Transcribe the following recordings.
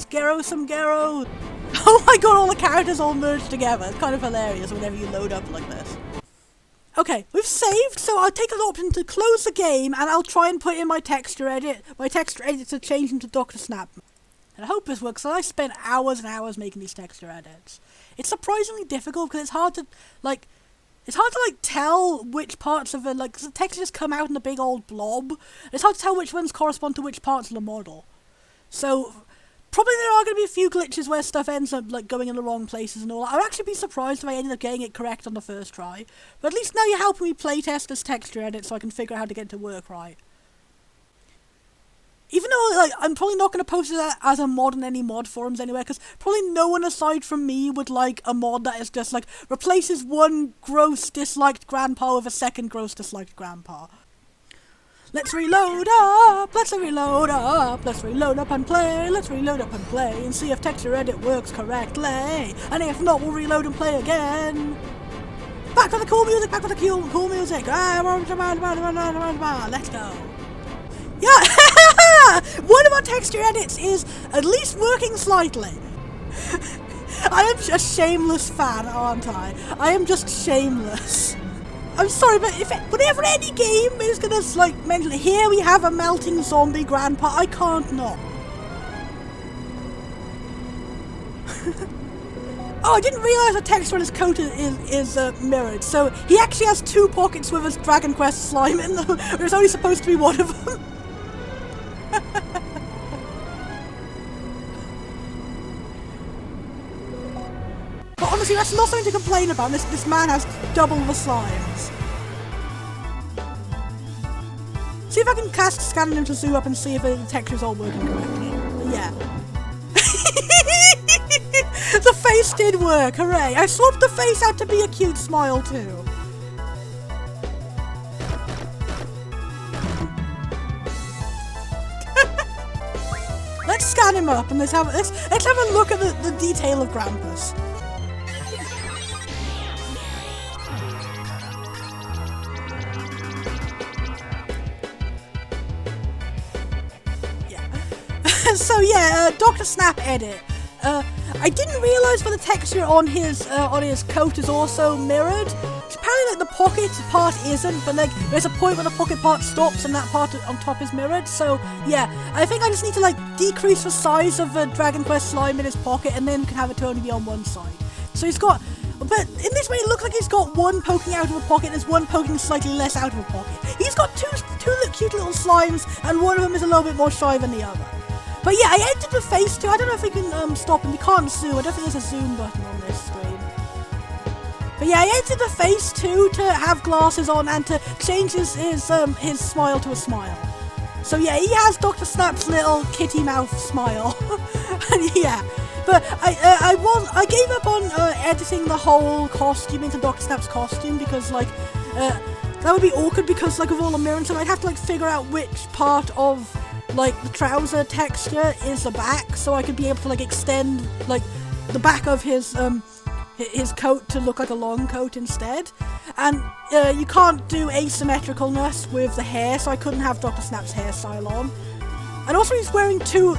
Gero some Gero. Oh my god, all the characters all merged together. It's kind of hilarious whenever you load up like this. Okay, we've saved, so I'll take the option to close the game, and I'll try and put in my texture edit. My texture edit to change into Dr. Snap. And I hope this works, because I spent hours and hours making these texture edits. It's surprisingly difficult, because it's hard to, tell which parts of it, the textures just come out in a big old blob. It's hard to tell which ones correspond to which parts of the model. So, probably there are going to be a few glitches where stuff ends up, going in the wrong places and all. I'd actually be surprised if I ended up getting it correct on the first try. But at least now you're helping me playtest this texture edit so I can figure out how to get it to work right. Even though, I'm probably not going to post it as a mod in any mod forums anywhere, because probably no one aside from me would like a mod that is just, replaces one gross disliked grandpa with a second gross disliked grandpa. Let's reload up, let's reload up, let's reload up and play, let's reload up and play, and see if texture edit works correctly, and if not, we'll reload and play again. Back with the cool music, back with the cool music, let's go. Yeah, one of our texture edits is at least working slightly. I am a shameless fan, aren't I? I am just shameless. I'm sorry, but whenever any game is gonna, mention, here we have a melting zombie grandpa, I can't not. Oh, I didn't realise the texture on his coat is mirrored, so he actually has two pockets with his Dragon Quest slime in them, there's only supposed to be one of them. But honestly, that's not something to complain about. This man has double the slimes. See if I can cast scan him to zoom up and see if the texture's all working correctly. Yeah. The face did work, hooray! I swapped the face out to be a cute smile too. Let's scan him up and let's have a look at the detail of Grampus. So yeah, Dr. Snap edit. I didn't realise that the texture on his coat is also mirrored. Apparently, the pocket part isn't, but there's a point where the pocket part stops and that part on top is mirrored. So yeah, I think I just need to decrease the size of the Dragon Quest slime in his pocket, and then can have it to only be on one side. So he's got, but in this way, it looks like he's got one poking out of a pocket, and there's one poking slightly less out of a pocket. He's got two cute little slimes, and one of them is a little bit more shy than the other. But yeah, I entered the face too. I don't know if we can stop him. We can't zoom. I don't think there's a zoom button on this screen. But yeah, I entered the face too to have glasses on and to change his smile to a smile. So yeah, he has Dr. Snap's little kitty mouth smile. Yeah, but I gave up on editing the whole costume into Dr. Snap's costume because that would be awkward because of all the mirrors, so I'd have to figure out which part of the trouser texture is the back, so I could be able to extend the back of his coat to look like a long coat instead. And you can't do asymmetricalness with the hair, so I couldn't have Dr. Snap's hairstyle on. And also he's wearing two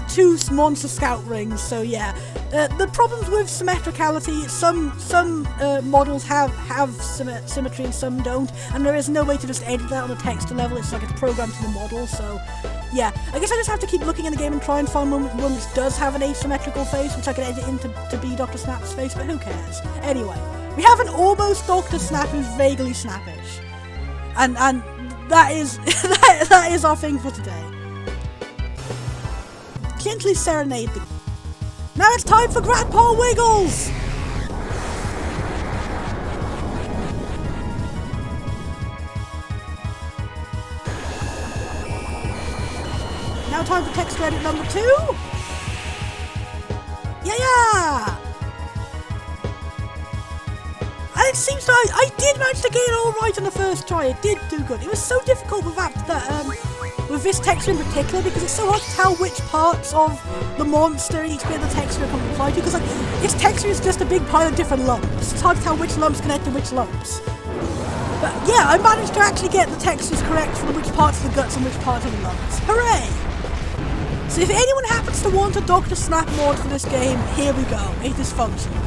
Monster Scout rings, so yeah. The problems with symmetricality, some models have symmetry and some don't, and there is no way to just edit that on a texture level. It's it's programmed to the model, so yeah. I guess I just have to keep looking in the game and try and find one which does have an asymmetrical face, which I can edit in to be Dr. Snap's face, but who cares? Anyway, we have an almost Dr. Snap who's vaguely snappish. And that is that is our thing for today. Gently serenade the... Now it's time for Grandpa Wiggles! Now time for text edit number 2! Yeah! And it seems like I did manage to get it all right on the first try. It did do good. It was so difficult with with this texture in particular, because it's so hard to tell which parts of the monster each bit of the texture can apply to, because its texture is just a big pile of different lumps. It's hard to tell which lumps connect to which lumps. But yeah, I managed to actually get the textures correct for which parts of the guts and which parts of the lumps. Hooray! So if anyone happens to want a Dr. Snap mod for this game, here we go. It is functional.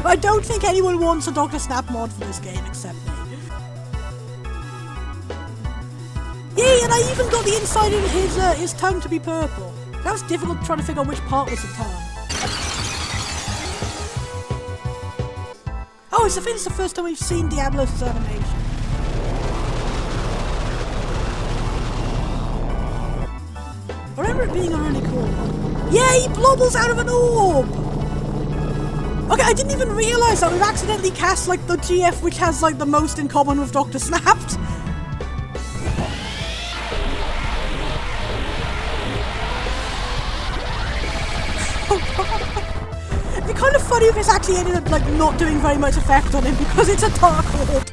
I don't think anyone wants a Dr. Snap mod for this game except me. Yay, and I even got the inside of his tongue to be purple. That was difficult trying to figure out which part was the tongue. Oh, I think it's the first time we've seen Diablos' animation. I remember it being a really cool one. Yeah, he blobbles out of an orb! Okay, I didn't even realise that we've accidentally cast, like, the GF which has, like, the most in common with Dr. Snapped. It'd be kind of funny if it's actually ended up, like, not doing very much effect on him because it's a dark orb.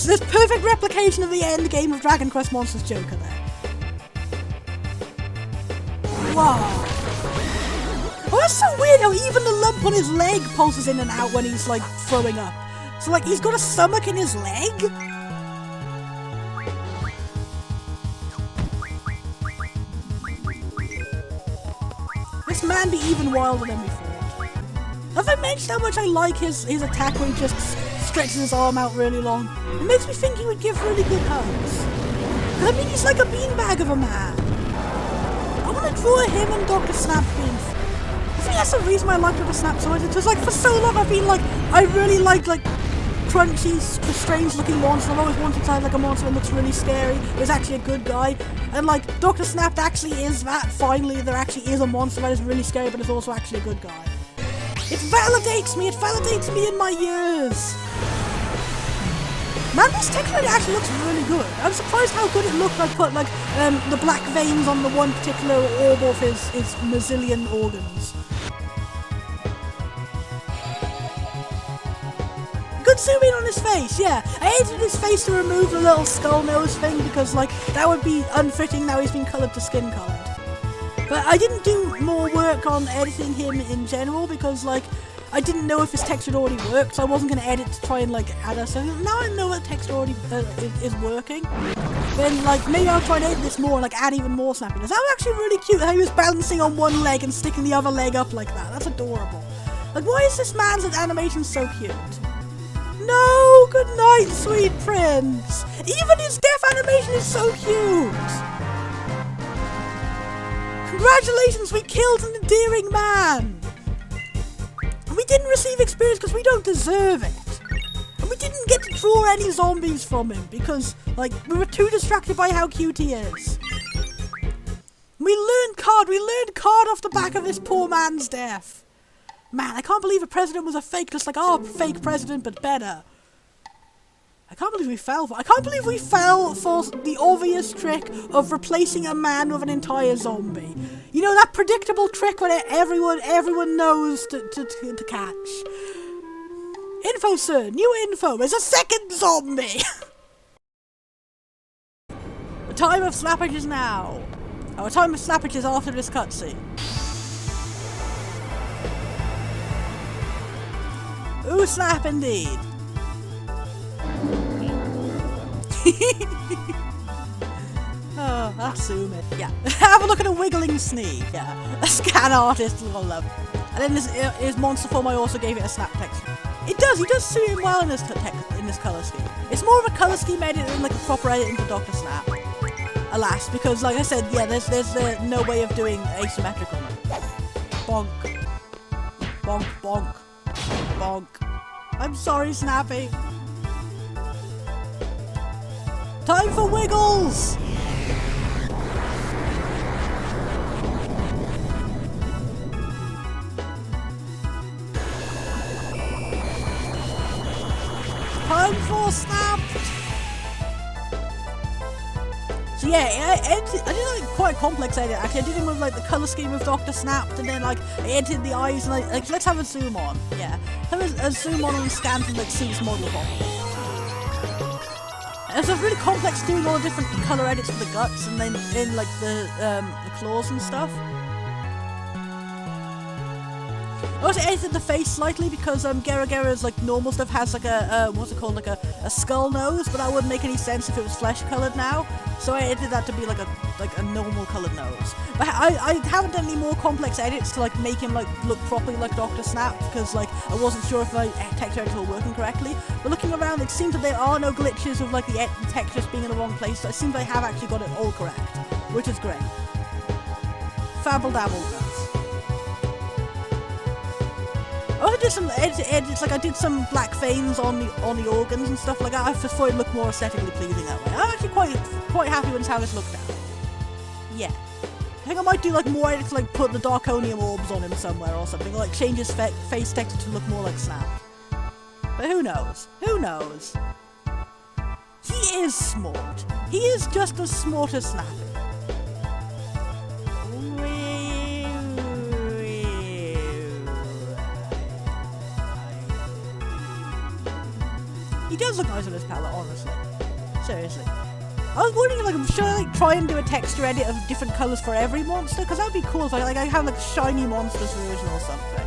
This perfect replication of the end game of Dragon Quest Monsters Joker there. Wow. Oh, that's so weird how even the lump on his leg pulses in and out when he's, like, throwing up. So, like, he's got a stomach in his leg? This man be even wilder than before. Have I mentioned how much I like his attack where he just stretches his arm out really long? It makes me think he would give really good hugs. I mean, he's like a beanbag of a man. I want to draw him and Dr. Snap being... I think that's the reason why I like Dr. Snap so much. Because, like, for so long I've been like, I really like crunchy, strange-looking monster. I've always wanted to have, like, a monster that looks really scary, but is actually a good guy. And, like, Dr. Snap actually is that. Finally, there actually is a monster that is really scary, but is also actually a good guy. It validates me! It validates me in my years! Man, this texture actually looks really good. I'm surprised how good it looked when I put, like, the black veins on the one particular orb of his mazillion organs. Good zoom in on his face, yeah. I edited his face to remove the little skull nose thing because, like, that would be unfitting now he's been coloured to skin coloured. But I didn't do more work on editing him in general because, like, I didn't know if his texture had already worked, so I wasn't going to edit to try and, like, add us. So now I know that texture already is working. Then, like, maybe I'll try and edit this more and, like, add even more snappiness. That was actually really cute how he was balancing on one leg and sticking the other leg up like that. That's adorable. Like, why is this man's animation so cute? No! Good night, sweet prince! Even his death animation is so cute! Congratulations, we killed an endearing man! And we didn't receive experience because we don't deserve it. And we didn't get to draw any zombies from him because, like, we were too distracted by how cute he is. We learned card off the back of this poor man's death. Man, I can't believe the president was a fake, just like our fake president, but better. I can't believe we fell for the obvious trick of replacing a man with an entire zombie. You know, that predictable trick where everyone knows to catch. Info, sir. New info. There's a second zombie. The time of snappage is now. Our time of snappage is after this cutscene. Ooh, snap indeed. Oh, I'll zoom in. Yeah. Have a look at a wiggling sneak. Yeah. A scan artist will love. And then his monster form, I also gave it a snap texture. It does. He does suit him well in this color scheme. It's more of a color scheme edit than like a proper edit into Dr. Snap. Alas, because like I said, yeah, there's no way of doing asymmetrical. Bonk. Bonk. Bonk. Bonk. I'm sorry, Snappy. Time for Wiggles! Time for Snap! So yeah, I did like quite a complex edit actually. I did it with like the colour scheme of Dr. Snapped and then like I edited the eyes and like let's have a zoom on. Yeah. Have a zoom on and scan from like C's model properly. It's really complex doing all the different colour edits for the guts and then in like the claws and stuff. I also edited the face slightly because Gara's like normal stuff has like a what's it called, like a skull nose, but that wouldn't make any sense if it was flesh colored now. So I edited that to be like a normal colored nose. But I haven't done any more complex edits to like make him like look properly like Dr. Snap because like I wasn't sure if my texture edits were working correctly. But looking around, it seems that there are no glitches of like the textures being in the wrong place. So it seems I have actually got it all correct, which is great. Fabble dabble does. I also did some edits, like I did some black veins on the organs and stuff like that. I just thought it looked more aesthetically pleasing that way. I'm actually quite happy with how this looked now. Yeah. I think I might do like more edits, like put the Darkonium orbs on him somewhere or something, or like change his face texture to look more like Snap. But who knows? Who knows? He is smart. He is just as smart as Snap. He does look nice on his palette, honestly. Seriously. I was wondering, like, should I like try and do a texture edit of different colours for every monster? Because that'd be cool if I have like a shiny monsters version or something.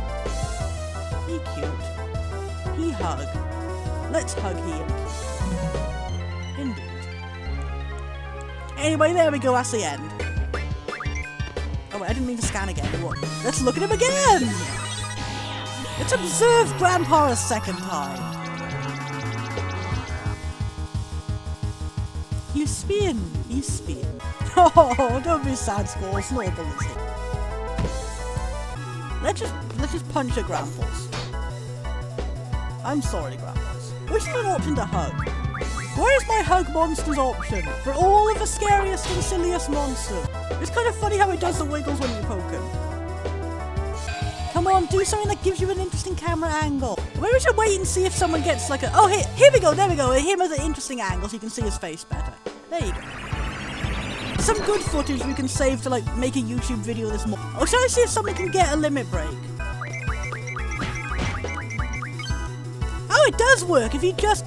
He cute. He hug. Let's hug he and indeed. Anyway, there we go, that's the end. Oh wait, I didn't mean to scan again. What? Let's look at him again! Let's observe Grandpa a second time. He's spin. Oh, don't be sad, Squall. Snorkel is it. Let's just punch at Grampus. I'm sorry, Grampus. Which is an option to hug? Where is my hug monsters option? For all of the scariest and silliest monsters. It's kind of funny how it does the wiggles when you poke him. Come on, do something that gives you an interesting camera angle. Maybe we should wait and see if someone gets like a... Oh, here we go, there we go. Him at an interesting angle so you can see his face better. There you go. Some good footage we can save to like make a YouTube video this morning. Oh, shall I see if someone can get a limit break? Oh, it does work. If you just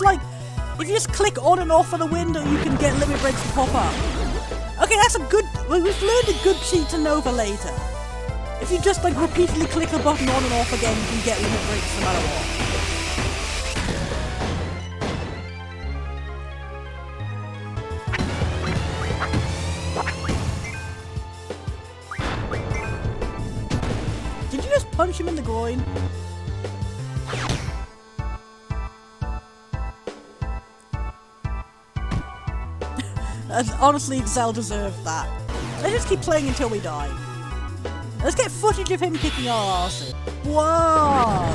click on and off of the window, you can get limit breaks to pop up. Okay, that's a good... We've learned a good cheat to know for later. If you just like repeatedly click the button on and off again, you can get limit breaks no matter what. Did you just punch him in the groin? Honestly, Zell deserved that. Let's just keep playing until we die. Let's get footage of him kicking our asses. Whoa!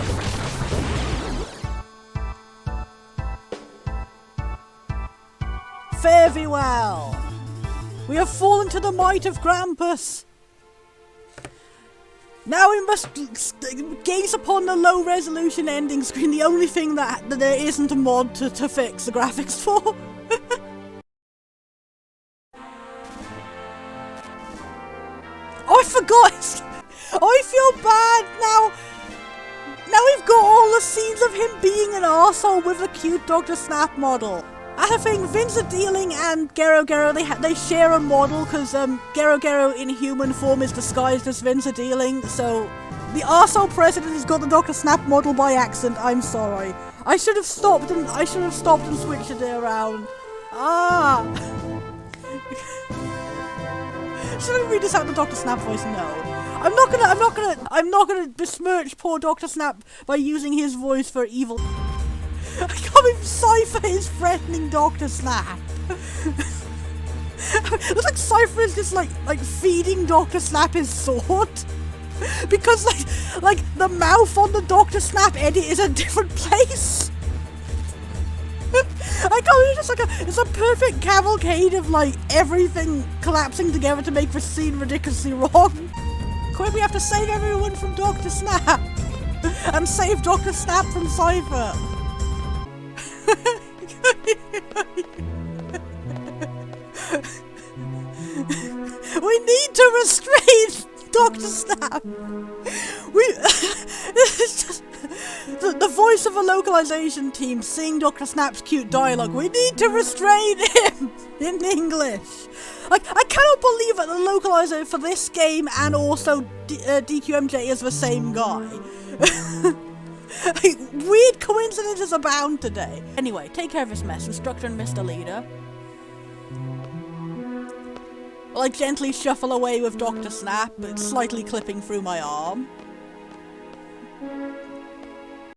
Fare thee well. We have fallen to the might of Grampus. Now we must gaze upon the low resolution ending screen, the only thing that there isn't a mod to fix the graphics for. Oh, I forgot! I feel bad now. Now we've got all the scenes of him being an arsehole with a cute Dr. Snap model. I think Vince Dealing and Garo they share a model because Garo in human form is disguised as Vince Dealing. So the arsehole president has got the Dr. Snap model by accident. I'm sorry. I should have stopped and switched it around. Ah. Should I read this out the Dr. Snap voice? No. I'm not gonna besmirch poor Dr. Snap by using his voice for evil. I can't even Cypher is threatening Dr. Snap. Looks like Cypher is just like feeding Dr. Snap his sword. Because like the mouth on the Dr. Snap edit is a different place. I can't, it's a perfect cavalcade of like everything collapsing together to make the scene ridiculously wrong. Quick, we have to save everyone from Dr. Snap and save Dr. Snap from Cypher. We need to restrain Dr. Snap. This is just the voice of a localization team seeing Dr. Snap's cute dialogue. We need to restrain him in English. Like, I cannot believe that the localizer for this game and also DQMJ is the same guy. Like, weird coincidences abound today. Anyway, take care of this mess, Instructor and Mr. Leader. While I gently shuffle away with Dr. Snap, slightly clipping through my arm.